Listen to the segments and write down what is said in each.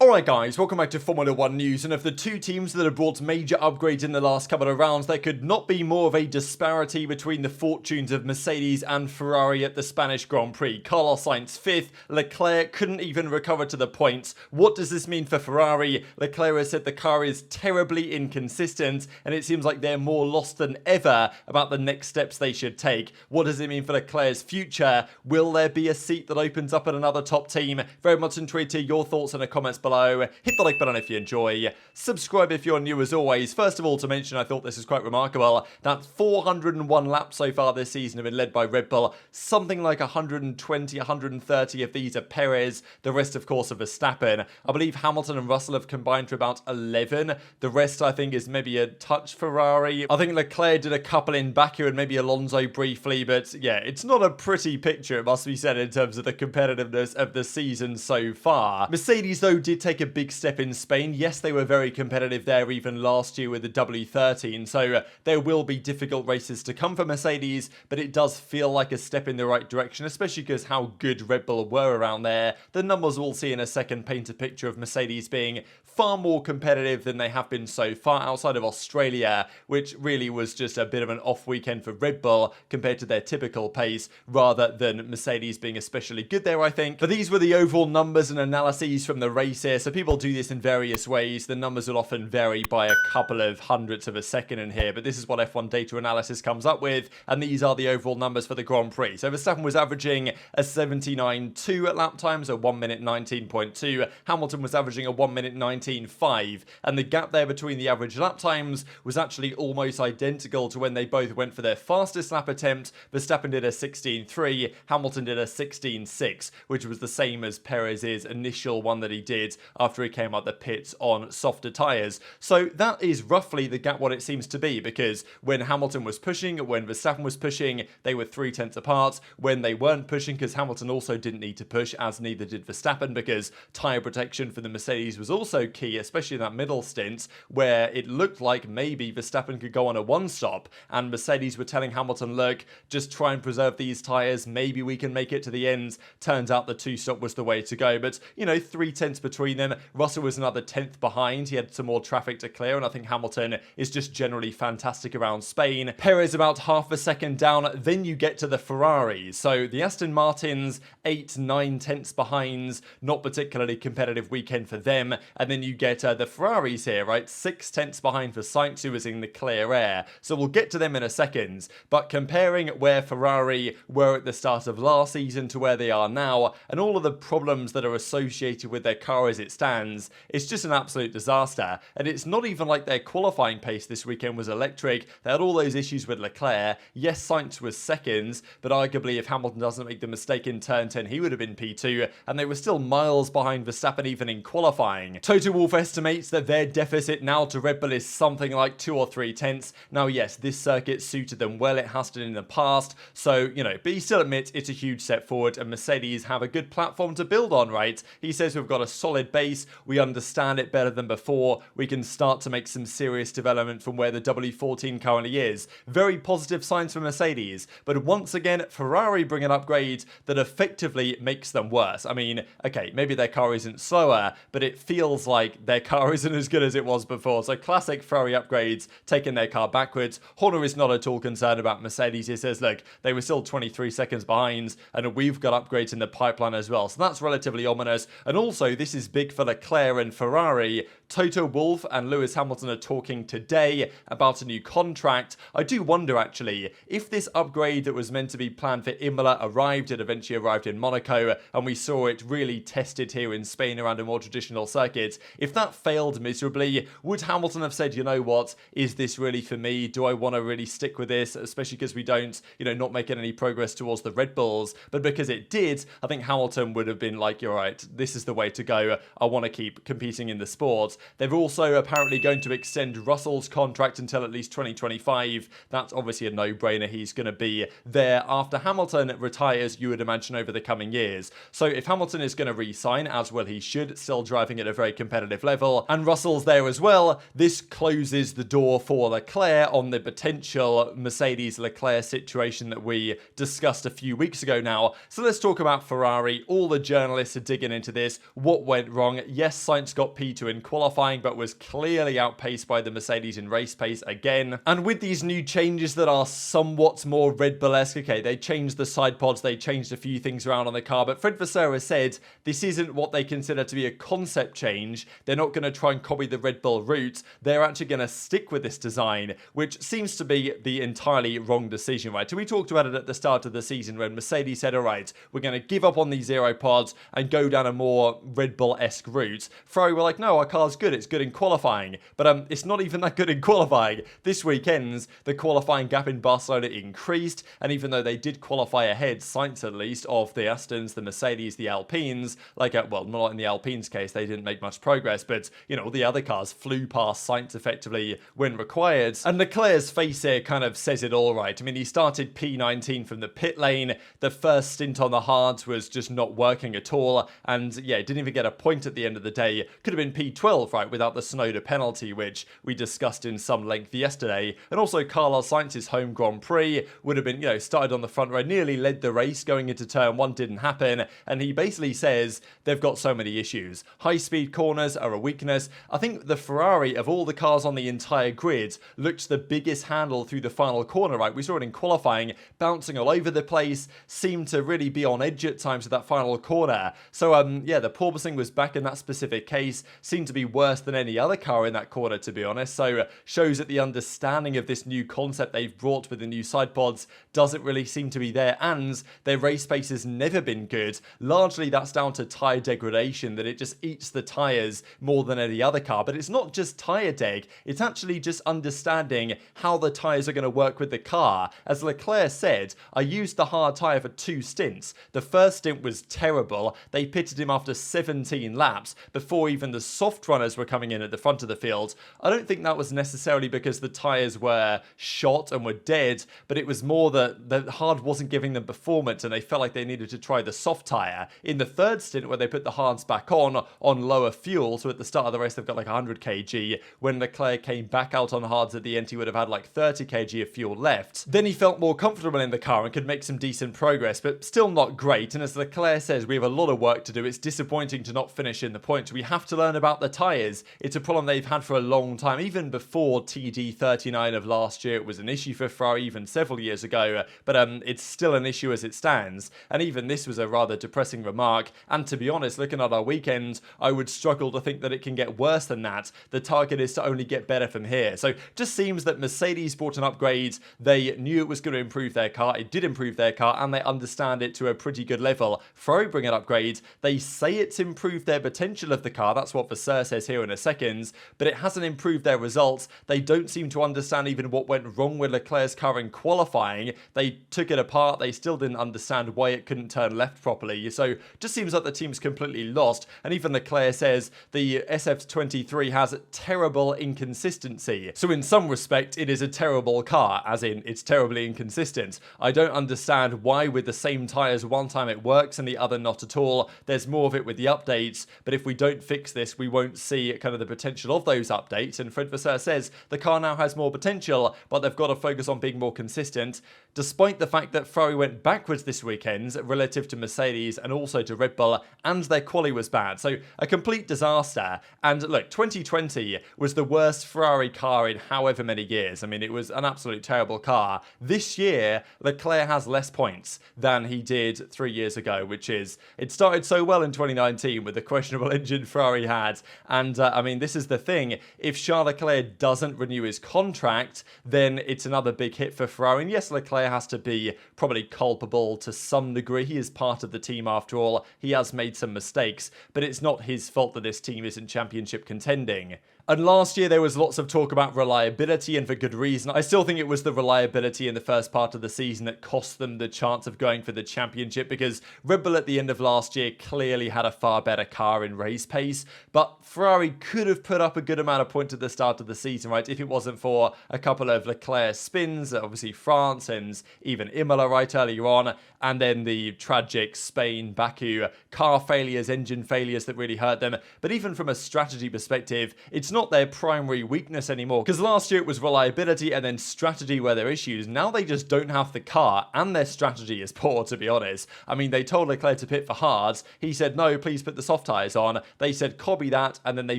Alright guys, welcome back to Formula 1 news, and of the two teams that have brought major upgrades in the last couple of rounds, there could not be more of a disparity between the fortunes of Mercedes and Ferrari at the Spanish Grand Prix. Carlos Sainz 5th, Leclerc couldn't even recover to the points. What does this mean for Ferrari? Leclerc has said the car is terribly inconsistent, and it seems like they're more lost than ever about the next steps they should take. What does it mean for Leclerc's future? Will there be a seat that opens up at another top team? Very much intrigued to hear your thoughts in the comments below. Hit the like button if you enjoy, subscribe if you're new as always. First of all, to mention, I thought this was quite remarkable, that 401 laps so far this season have been led by Red Bull. Something like 120, 130 of these are Perez, the rest of course are Verstappen. I believe Hamilton and Russell have combined for about 11, the rest I think is maybe a touch Ferrari. I think Leclerc did a couple in Baku and maybe Alonso briefly, but yeah, it's not a pretty picture, it must be said, in terms of the competitiveness of the season so far. Mercedes though did take a big step in Spain. Yes, they were very competitive there even last year with the W13, so there will be difficult races to come for Mercedes, but it does feel like a step in the right direction, especially because how good Red Bull were around there. The numbers we'll see in a second paint a picture of Mercedes being far more competitive than they have been so far outside of Australia, which really was just a bit of an off weekend for Red Bull compared to their typical pace, rather than Mercedes being especially good there, I think. But these were the overall numbers and analyses from the race here, so people do this in various ways. The numbers will often vary by a couple of hundredths of a second in here, but this is what F1 data analysis comes up with, and these are the overall numbers for the Grand Prix. So Verstappen was averaging a 79.2 at lap time, so 1 minute 19.2. Hamilton was averaging a 1 minute 19.5, and the gap there between the average lap times was actually almost identical to when they both went for their fastest lap attempt. Verstappen did a 16.3, Hamilton did a 16.6, which was the same as Perez's initial one that he did after he came out the pits on softer tyres. So that is roughly the gap what it seems to be, because when Hamilton was pushing, when Verstappen was pushing, they were 0.3 apart. When they weren't pushing, because Hamilton also didn't need to push, as neither did Verstappen, because tyre protection for the Mercedes was also key, especially in that middle stint where it looked like maybe Verstappen could go on a one-stop, and Mercedes were telling Hamilton, look, just try and preserve these tyres, maybe we can make it to the end. Turns out the two-stop was the way to go, but you know, 0.3 between them. Russell was another 10th behind, he had some more traffic to clear, and I think Hamilton is just generally fantastic around Spain. Perez about half a second down, then you get to the Ferraris. So the Aston Martins, 8-9 tenths behind, not particularly competitive weekend for them, and then you get the Ferraris here, right, 6 tenths behind for Sainz, who was in the clear air. So we'll get to them in a second, but comparing where Ferrari were at the start of last season to where they are now, and all of the problems that are associated with their car as it stands, it's just an absolute disaster. And it's not even like their qualifying pace this weekend was electric. They had all those issues with Leclerc. Yes, Sainz was second, but arguably if Hamilton doesn't make the mistake in turn 10, he would have been P2, and they were still miles behind Verstappen even in qualifying. Toto Wolff estimates that their deficit now to Red Bull is something like 2 or 3 tenths. Now yes, this circuit suited them well, it has done in the past, so you know, but he still admits it's a huge step forward, and Mercedes have a good platform to build on, right? He says we've got a solid base, we understand it better than before, we can start to make some serious development from where the W14 currently is. Very positive signs for Mercedes, but once again, Ferrari bring an upgrade that effectively makes them worse. I mean, okay, maybe their car isn't slower, but it feels like their car isn't as good as it was before. So classic Ferrari upgrades, taking their car backwards. Horner is not at all concerned about Mercedes. He says, look, they were still 23 seconds behind, and we've got upgrades in the pipeline as well. So that's relatively ominous. And also, this is big for Leclerc and Ferrari. Toto Wolff and Lewis Hamilton are talking today about a new contract. I do wonder, actually, if this upgrade that was meant to be planned for Imola arrived, it eventually arrived in Monaco, and we saw it really tested here in Spain around a more traditional circuit. If that failed miserably, would Hamilton have said, you know what, is this really for me? Do I want to really stick with this? Especially because we don't, you know, not making any progress towards the Red Bulls. But because it did, I think Hamilton would have been like, you're right, this is the way to go. I want to keep competing in the sport. They're also apparently going to extend Russell's contract until at least 2025. That's obviously a no-brainer. He's going to be there after Hamilton retires, you would imagine, over the coming years. So if Hamilton is going to re-sign, as well he should, still driving at a very competitive level, and Russell's there as well, this closes the door for Leclerc on the potential Mercedes-Leclerc situation that we discussed a few weeks ago now. So let's talk about Ferrari. All the journalists are digging into this. What went wrong. Yes, Sainz got P2 in qualifying, but was clearly outpaced by the Mercedes in race pace again. And with these new changes that are somewhat more Red Bull-esque, okay, they changed the side pods, they changed a few things around on the car, but Fred Vasseur has said this isn't what they consider to be a concept change. They're not going to try and copy the Red Bull route. They're actually going to stick with this design, which seems to be the entirely wrong decision, right? So we talked about it at the start of the season when Mercedes said, all right, we're going to give up on these zero pods and go down a more Red Bull-esque route. Ferrari were like, no, our car's good. It's good in qualifying. But it's not even that good in qualifying. This weekend's, the qualifying gap in Barcelona increased. And even though they did qualify ahead, Sainz at least, of the Astons, the Mercedes, the Alpines, like, well, not in the Alpines case, they didn't make much progress. But, you know, the other cars flew past Sainz effectively when required. And Leclerc's face here kind of says it all right. I mean, he started P19 from the pit lane. The first stint on the hards was just not working at all. And yeah, didn't even get a point at the end of the day. Could have been P12, right, without the Tsunoda penalty, which we discussed in some length yesterday. And also Carlos Sainz's home Grand Prix would have been, you know, started on the front row, nearly led the race going into turn one, didn't happen. And he basically says they've got so many issues. High-speed corners are a weakness. I think the Ferrari, of all the cars on the entire grid, looked the biggest handle through the final corner, right? We saw it in qualifying, bouncing all over the place, seemed to really be on edge at times with that final corner. So, yeah, the porpoising was back in that specific case, seemed to be worse than any other car in that corner, to be honest. So, shows that the understanding of this new concept they've brought with the new side pods doesn't really seem to be there, and their race pace has never been good. Largely, that's down to tyre degradation, that it just eats the tyres more than any other car. But it's not just tyre deg, it's actually just understanding how the tyres are going to work with the car. As Leclerc said, I used the hard tyre for 2 stints. The first stint was terrible. They pitted him after 17 laps before even the soft runners were coming in at the front of the field. I don't think that was necessarily because the tyres were shot and were dead, but it was more that the hard wasn't giving them performance and they felt like they needed to try the soft tyre. In the third stint, where they put the hards back on lower fuel, so at the start of the race they've got like 100 kg, when Leclerc came back out on hards at the end he would have had like 30 kg of fuel left. Then he felt more comfortable in the car and could make some decent progress, but still not great. And as Leclerc says, we have a lot of work to do. It's disappointing to not finish in the points. We have to learn about the tyres. It's a problem they've had for a long time. Even before TD39 of last year, it was an issue for Ferrari, even several years ago, but it's still an issue as it stands. And even this was a rather depressing remark. And to be honest, looking at our weekend, I would struggle to think that it can get worse than that. The target is to only get better from here. So just seems that Mercedes brought an upgrade. They knew it was going to improve their car. It did improve their car, and they understand it to a pretty good level. Ferrari bring an upgrade. They say it's improved their potential of the car. That's what Vasseur says here in a second, but it hasn't improved their results. They don't seem to understand even what went wrong with Leclerc's car in qualifying. They took it apart. They still didn't understand why it couldn't turn left properly. So just seems like the team's completely lost. And even Leclerc says the SF23 has terrible inconsistency. So in some respect, it is a terrible car, as in it's terribly inconsistent. I don't understand why with the same tyres one time it works and the other not at all. There's more of it with the updates, but if we don't fix this, we won't see kind of the potential of those updates. And Fred Vasseur says the car now has more potential, but they've got to focus on being more consistent, despite the fact that Ferrari went backwards this weekend relative to Mercedes and also to Red Bull, and their quali was bad. So a complete disaster. And look, 2020 was the worst Ferrari car in however many years. I mean, it was an absolute terrible car. This year, Leclerc has less points than he did 3 years ago, which is, it started so well in 2019 with the questionable engine Ferrari had. And I mean, this is the thing. If Charles Leclerc doesn't renew his contract, then it's another big hit for Ferrari. And yes, Leclerc has to be probably culpable to some degree. He is part of the team after all. He has made some mistakes, but it's not his fault that this team isn't championship contending. And last year there was lots of talk about reliability, and for good reason. I still think it was the reliability in the first part of the season that cost them the chance of going for the championship, because Red Bull at the end of last year clearly had a far better car in race pace, but Ferrari could have put up a good amount of points at the start of the season, right, if it wasn't for a couple of Leclerc spins, obviously France and even Imola right earlier on, and then the tragic Spain, Baku car failures, engine failures that really hurt them. But even from a strategy perspective, it's not their primary weakness anymore, because last year it was reliability and then strategy were their issues. Now they just don't have the car, and their strategy is poor, to be honest. I mean, they told Leclerc to pit for hards. He said, no, please put the soft soft tyres on. They said copy that, and then they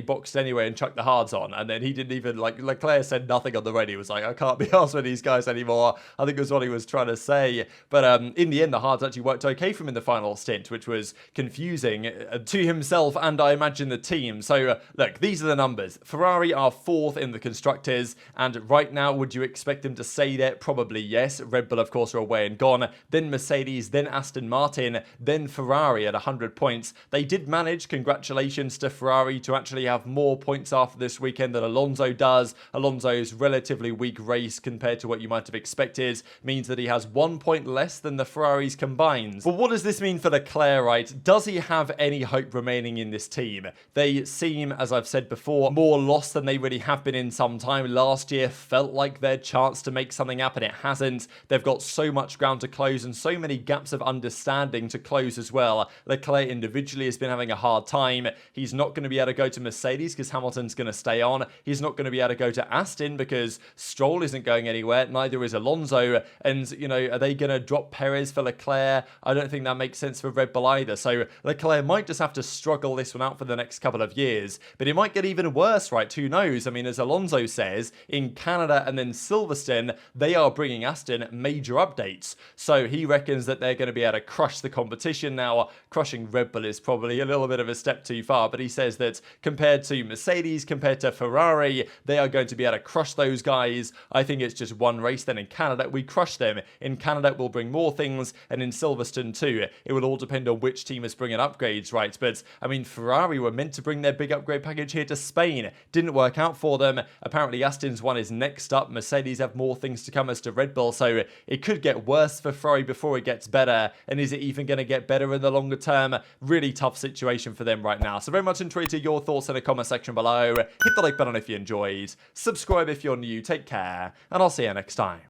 boxed anyway and chucked the hards on. And then he didn't even, like, Leclerc said nothing on the radio. He was like, I can't be arsed with these guys anymore. I think was what he was trying to say. But in the end, the hards actually worked okay for him in the final stint, which was confusing to himself and I imagine the team. So look, these are the numbers. Ferrari are 4th in the constructors, and right now, would you expect them to stay there? Probably yes. Red Bull, of course, are away and gone. Then Mercedes, then Aston Martin, then Ferrari at 100 points. They did manage, congratulations to Ferrari, to actually have more points after this weekend than Alonso does. Alonso's relatively weak race compared to what you might have expected means that he has 1 point less than the Ferraris combined. But what does this mean for Leclerc, right? Does he have any hope remaining in this team? They seem, as I've said before, more lost than they really have been in some time. Last year felt like their chance to make something happen. It hasn't. They've got so much ground to close and so many gaps of understanding to close as well. Leclerc individually has been having a hard time. He's not going to be able to go to Mercedes because Hamilton's going to stay on. He's not going to be able to go to Aston because Stroll isn't going anywhere. Neither is Alonso. And, you know, are they going to drop Perez for Leclerc? I don't think that makes sense for Red Bull either. So Leclerc might just have to struggle this one out for the next couple of years. But it might get even worse, right? Who knows? I mean, as Alonso says, in Canada and then Silverstone, they are bringing Aston major updates. So he reckons that they're going to be able to crush the competition. Now, crushing Red Bull is probably a little bit of a step too far, but he says that compared to Mercedes, compared to Ferrari, they are going to be able to crush those guys. I think it's just one race. Then in Canada, we crush them. In Canada, we'll bring more things, and in Silverstone too. It will all depend on which team is bringing upgrades, right? But, I mean, Ferrari were meant to bring their big upgrade package here to Spain. Didn't work out for them. Apparently, Aston's one is next up. Mercedes have more things to come as to Red Bull, so it could get worse for Ferrari before it gets better. And is it even going to get better in the longer term? Really tough situation for them right now. So very much interested your thoughts in the comment section below. Hit the like button if you enjoyed. Subscribe if you're new. Take care, and I'll see you next time.